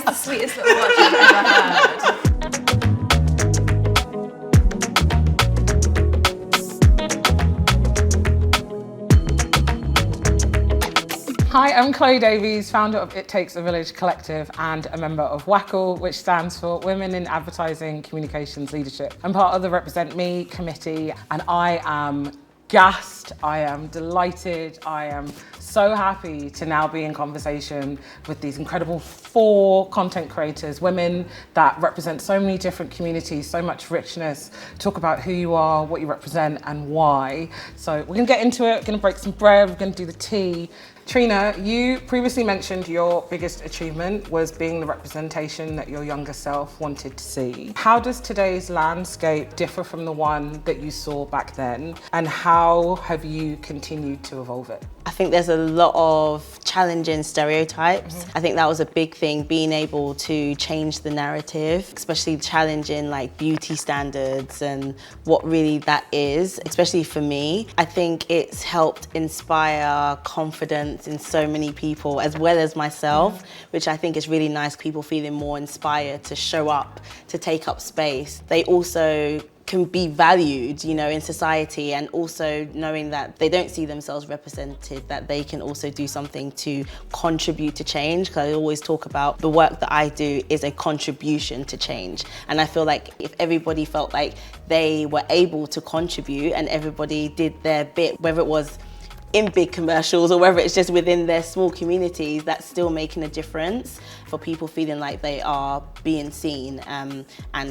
the sweetest little watch I've ever heard. Hi, I'm Chloe Davies, founder of It Takes a Village Collective and a member of WACL, which stands for Women in Advertising Communications Leadership. I'm part of the Represent Me committee, and I am gassed, I am delighted, I am so happy to now be in conversation with these incredible 4 content creators, women that represent so many different communities, so much richness, talk about who you are, what you represent and why. So we're gonna get into it, we're gonna break some bread, we're gonna do the tea. Trina, you previously mentioned your biggest achievement was being the representation that your younger self wanted to see. How does today's landscape differ from the one that you saw back then? And how have you continued to evolve it? I think there's a lot of challenging stereotypes. I think that was a big thing, being able to change the narrative, especially challenging like beauty standards and what really that is, especially for me. I think it's helped inspire confidence in so many people, as well as myself, which I think is really nice, people feeling more inspired to show up, to take up space. They also can be valued, you know, in society, and also knowing that they don't see themselves represented, that they can also do something to contribute to change. Because I always talk about the work that I do is a contribution to change. And I feel like if everybody felt like they were able to contribute and everybody did their bit, whether it was in big commercials or whether it's just within their small communities, that's still making a difference for people feeling like they are being seen and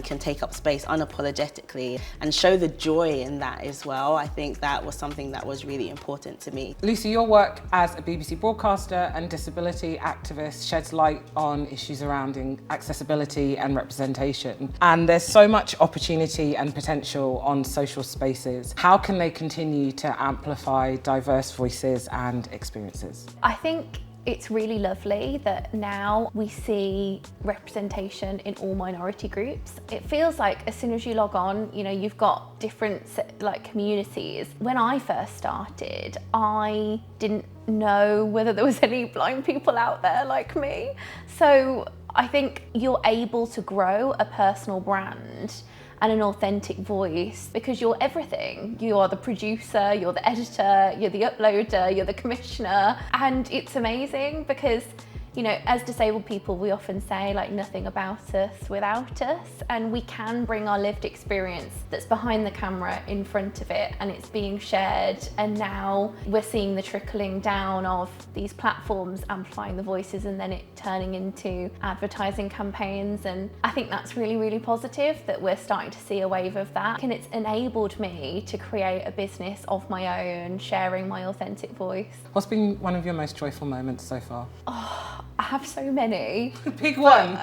can take up space unapologetically and show the joy in that as well. I think that was something that was really important to me. Lucy, your work as a BBC broadcaster and disability activist sheds light on issues surrounding accessibility and representation. And there's so much opportunity and potential on social spaces. How can they continue to amplify diverse voices and experiences? I think it's really lovely that now we see representation in all minority groups. It feels like as soon as you log on, you know, you've got different like communities. When I first started, I didn't know whether there was any blind people out there like me. So I think you're able to grow a personal brand and an authentic voice because you're everything. You are the producer, you're the editor, you're the uploader, you're the commissioner. And it's amazing because, you know, as disabled people, we often say like nothing about us without us, and we can bring our lived experience that's behind the camera in front of it, and it's being shared. And now we're seeing the trickling down of these platforms amplifying the voices and then it turning into advertising campaigns. And I think that's really, really positive that we're starting to see a wave of that. And it's enabled me to create a business of my own, sharing my authentic voice. What's been one of your most joyful moments so far? I have so many. Pick one.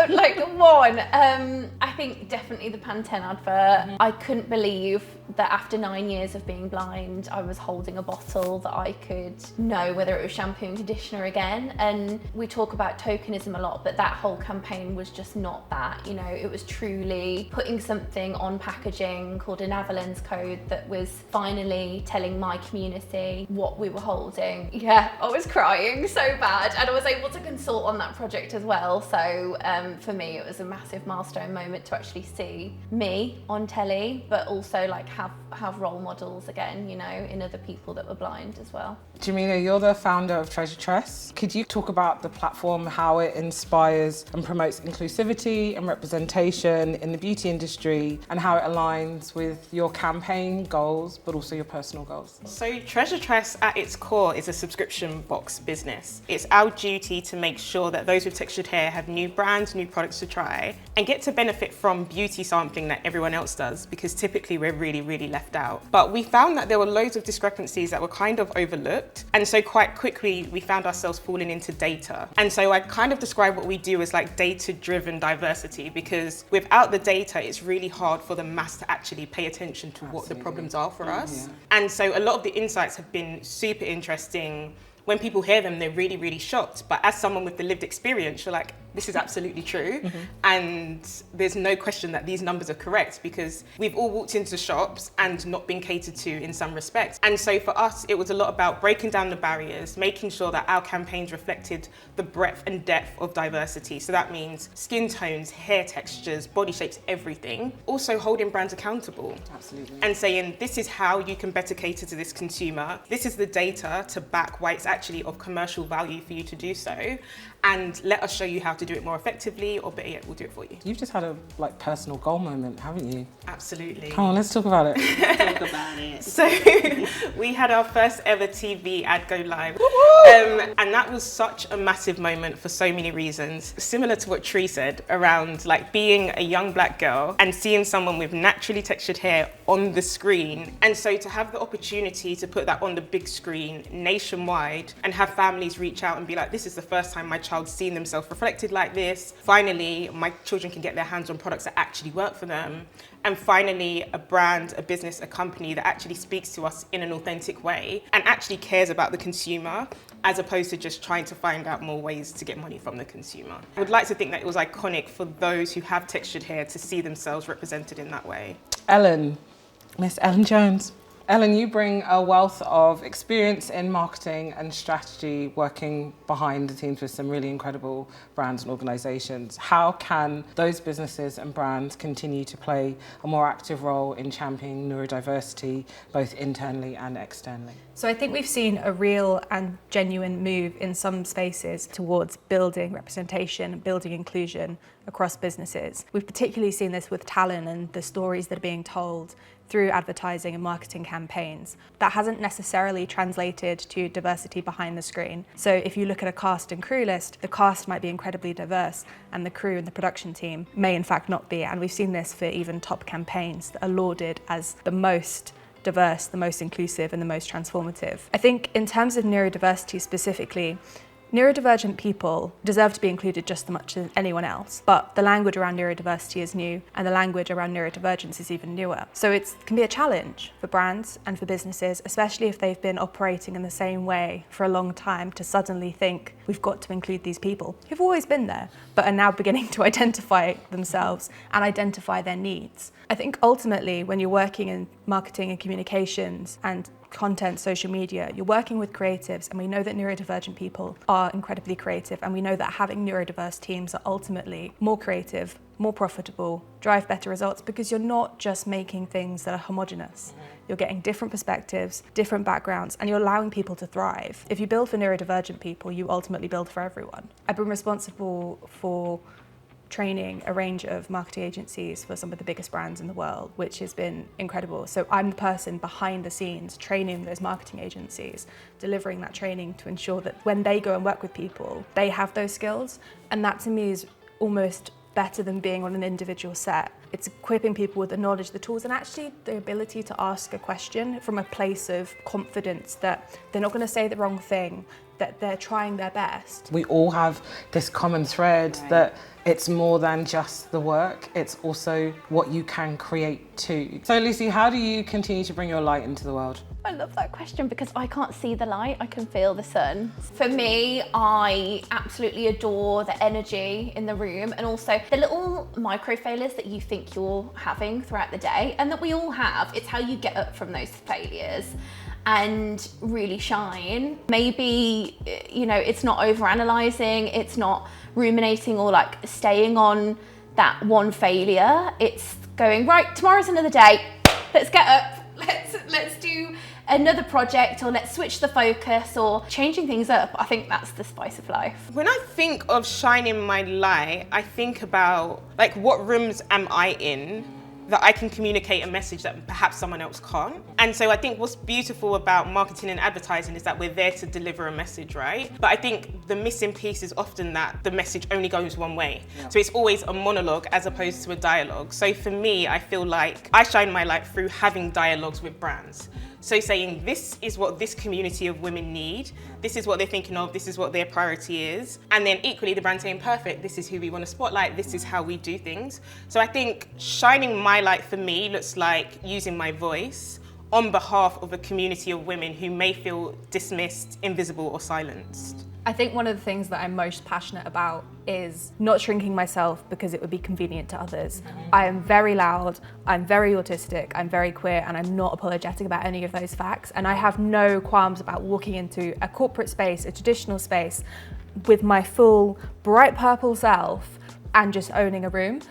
Like one. I think definitely the Pantene advert. I couldn't believe that after 9 years of being blind, I was holding a bottle that I could know whether it was shampoo and conditioner again. And we talk about tokenism a lot, but that whole campaign was just not that. You know, it was truly putting something on packaging called an avalanche code that was finally telling my community what we were holding. Yeah, I was crying so bad, and I was able to consult on that project as well. So for me, it was a massive milestone moment to actually see me on telly, but also like have role models again, you know, in other people that were blind as well. Jamina, you're the founder of Treasure Tress. Could you talk about the platform, how it inspires and promotes inclusivity and representation in the beauty industry, and how it aligns with your campaign goals, but also your personal goals? So Treasure Tress at its core is a subscription box business. It's our duty to make sure that those with textured hair have new brands, new products to try, and get to benefit from beauty sampling that everyone else does, because typically we're really left out. But we found that there were loads of discrepancies that were kind of overlooked. And so quite quickly, we found ourselves falling into data. And so I kind of describe what we do as like data-driven diversity, because without the data, it's really hard for the mass to actually pay attention to what the problems are for us. Yeah. And so a lot of the insights have been super interesting. When people hear them, they're really shocked. But as someone with the lived experience, you're like, this is absolutely true. And there's no question that these numbers are correct, because we've all walked into shops and not been catered to in some respects. And so for us, it was a lot about breaking down the barriers, making sure that our campaigns reflected the breadth and depth of diversity. So that means skin tones, hair textures, body shapes, everything. Also holding brands accountable. Absolutely. And saying, this is how you can better cater to this consumer. This is the data to back why it's actually of commercial value for you to do so. And let us show you how to do it more effectively, or better yet, we'll do it for you. You've just had a personal goal moment, haven't you? Absolutely. Come on, let's talk about it. Talk about it. So we had our first ever TV ad go live. And that was such a massive moment for so many reasons. Similar to what Tree said around being a young black girl and seeing someone with naturally textured hair on the screen. And so to have the opportunity to put that on the big screen nationwide and have families reach out and be like, this is the first time my child's seen themselves reflected like this. Finally, my children can get their hands on products that actually work for them. And finally, a brand, a business, a company that actually speaks to us in an authentic way and actually cares about the consumer, as opposed to just trying to find out more ways to get money from the consumer. I would like to think that it was iconic for those who have textured hair to see themselves represented in that way. Ellen, Miss Ellen Jones. Ellen, you bring a wealth of experience in marketing and strategy, working behind the scenes with some really incredible brands and organisations. How can those businesses and brands continue to play a more active role in championing neurodiversity, both internally and externally? So I think we've seen a real and genuine move in some spaces towards building representation, building inclusion across businesses. We've particularly seen this with talent and the stories that are being told through advertising and marketing campaigns. That hasn't necessarily translated to diversity behind the screen. So if you look at a cast and crew list, the cast might be incredibly diverse and the crew and the production team may in fact not be. And we've seen this for even top campaigns that are lauded as the most diverse, the most inclusive and the most transformative. I think in terms of neurodiversity specifically, neurodivergent people deserve to be included just as much as anyone else, but the language around neurodiversity is new and the language around neurodivergence is even newer. So it can be a challenge for brands and for businesses, especially if they've been operating in the same way for a long time, to suddenly think we've got to include these people who've always been there, but are now beginning to identify themselves and identify their needs. I think ultimately when you're working in marketing and communications and content, social media, you're working with creatives, and we know that neurodivergent people are incredibly creative, and we know that having neurodiverse teams are ultimately more creative, more profitable, drive better results, because you're not just making things that are homogenous. You're getting different perspectives, different backgrounds, and you're allowing people to thrive. If you build for neurodivergent people, you ultimately build for everyone. I've been responsible for training a range of marketing agencies for some of the biggest brands in the world, which has been incredible. So I'm the person behind the scenes training those marketing agencies, delivering that training to ensure that when they go and work with people, they have those skills. And that to me is almost better than being on an individual set. It's equipping people with the knowledge, the tools, and actually the ability to ask a question from a place of confidence that they're not going to say the wrong thing, that they're trying their best. We all have this common thread that it's more than just the work, it's also what you can create too. So Lucy, how do you continue to bring your light into the world? I love that question because I can't see the light, I can feel the sun. For me, I absolutely adore the energy in the room and also the little micro failures that you think you're having throughout the day and that we all have. It's how you get up from those failures and really shine. Maybe, it's not overanalyzing, it's not ruminating or staying on that one failure. It's going, right, tomorrow's another day, let's get up, let's do another project, or let's switch the focus, or changing things up. I think that's the spice of life. When I think of shining my light, I think about what rooms am I in that I can communicate a message that perhaps someone else can't. And so I think what's beautiful about marketing and advertising is that we're there to deliver a message, right? But I think the missing piece is often that the message only goes one way. Yeah. So it's always a monologue as opposed to a dialogue. So for me, I feel like I shine my light through having dialogues with brands. So saying, this is what this community of women need, this is what they're thinking of, this is what their priority is. And then equally the brand saying, perfect, this is who we want to spotlight, this is how we do things. So I think shining my light for me looks like using my voice on behalf of a community of women who may feel dismissed, invisible or silenced. I think one of the things that I'm most passionate about is not shrinking myself because it would be convenient to others. I am very loud, I'm very autistic, I'm very queer, and I'm not apologetic about any of those facts. And I have no qualms about walking into a corporate space, a traditional space, with my full bright purple self and just owning a room.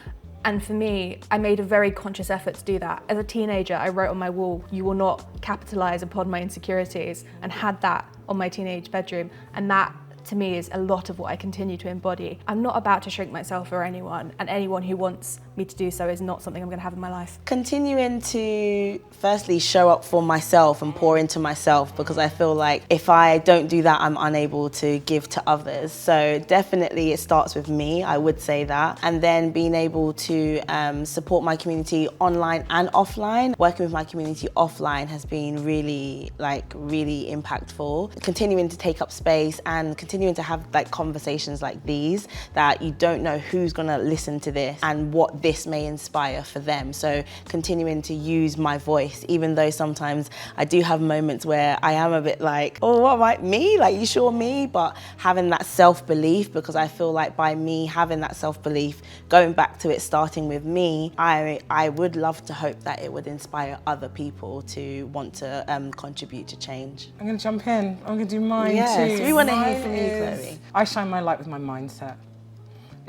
And for me, I made a very conscious effort to do that. As a teenager, I wrote on my wall, "You will not capitalize upon my insecurities," and had that on my teenage bedroom. And that, to me, is a lot of what I continue to embody. I'm not about to shrink myself for anyone, and anyone who wants me to do so is not something I'm going to have in my life. Continuing to firstly show up for myself and pour into myself, because I feel like if I don't do that, I'm unable to give to others. So definitely it starts with me, I would say that. And then being able to support my community online and offline. Working with my community offline has been really impactful. Continuing to take up space and continuing to have like conversations like these, that you don't know who's gonna listen to this and what this may inspire for them. So continuing to use my voice, even though sometimes I do have moments where I am a bit like, oh, what about me? Like, you sure me? But having that self-belief, because I feel like by me having that self-belief, going back to it starting with me, I would love to hope that it would inspire other people to want to contribute to change. I'm gonna jump in. I'm gonna do mine too. Yes, we want to hear Mine from you, is- Chloe. I shine my light with my mindset.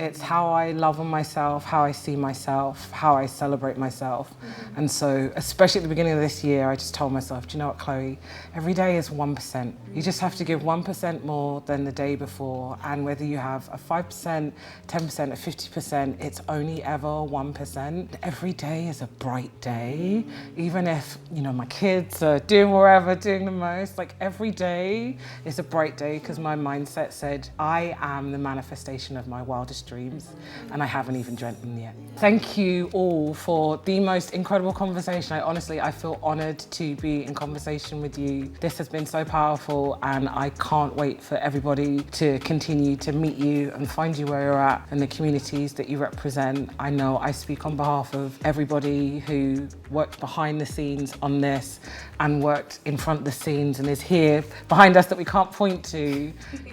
It's how I love on myself, how I see myself, how I celebrate myself. And so, especially at the beginning of this year, I just told myself, do you know what, Chloe? Every day is 1%. You just have to give 1% more than the day before. And whether you have a 5%, 10%, or 50%, it's only ever 1%. Every day is a bright day. Even if, you know, my kids are doing whatever, doing the most, like every day is a bright day, because my mindset said, I am the manifestation of my wildest dreams, and I haven't even dreamt them yet. Thank you all for the most incredible conversation. I feel honored to be in conversation with you. This has been so powerful, and I can't wait for everybody to continue to meet you and find you where you're at and the communities that you represent. I know I speak on behalf of everybody who worked behind the scenes on this and worked in front of the scenes and is here behind us that we can't point to.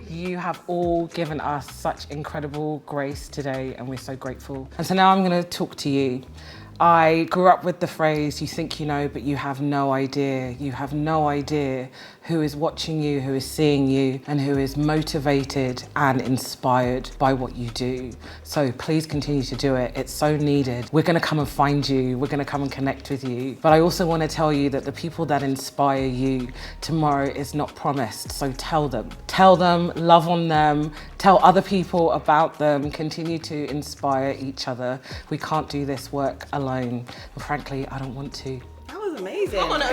You have all given us such incredible grace today, and we're so grateful. And so now I'm going to talk to you. I grew up with the phrase, you think you know, but you have no idea. You have no idea who is watching you, who is seeing you, and who is motivated and inspired by what you do. So please continue to do it. It's so needed. We're going to come and find you. We're going to come and connect with you. But I also want to tell you that the people that inspire you, tomorrow is not promised. So tell them, love on them, tell other people about them, continue to inspire each other. We can't do this work alone. And frankly, I don't want to. That was amazing. What?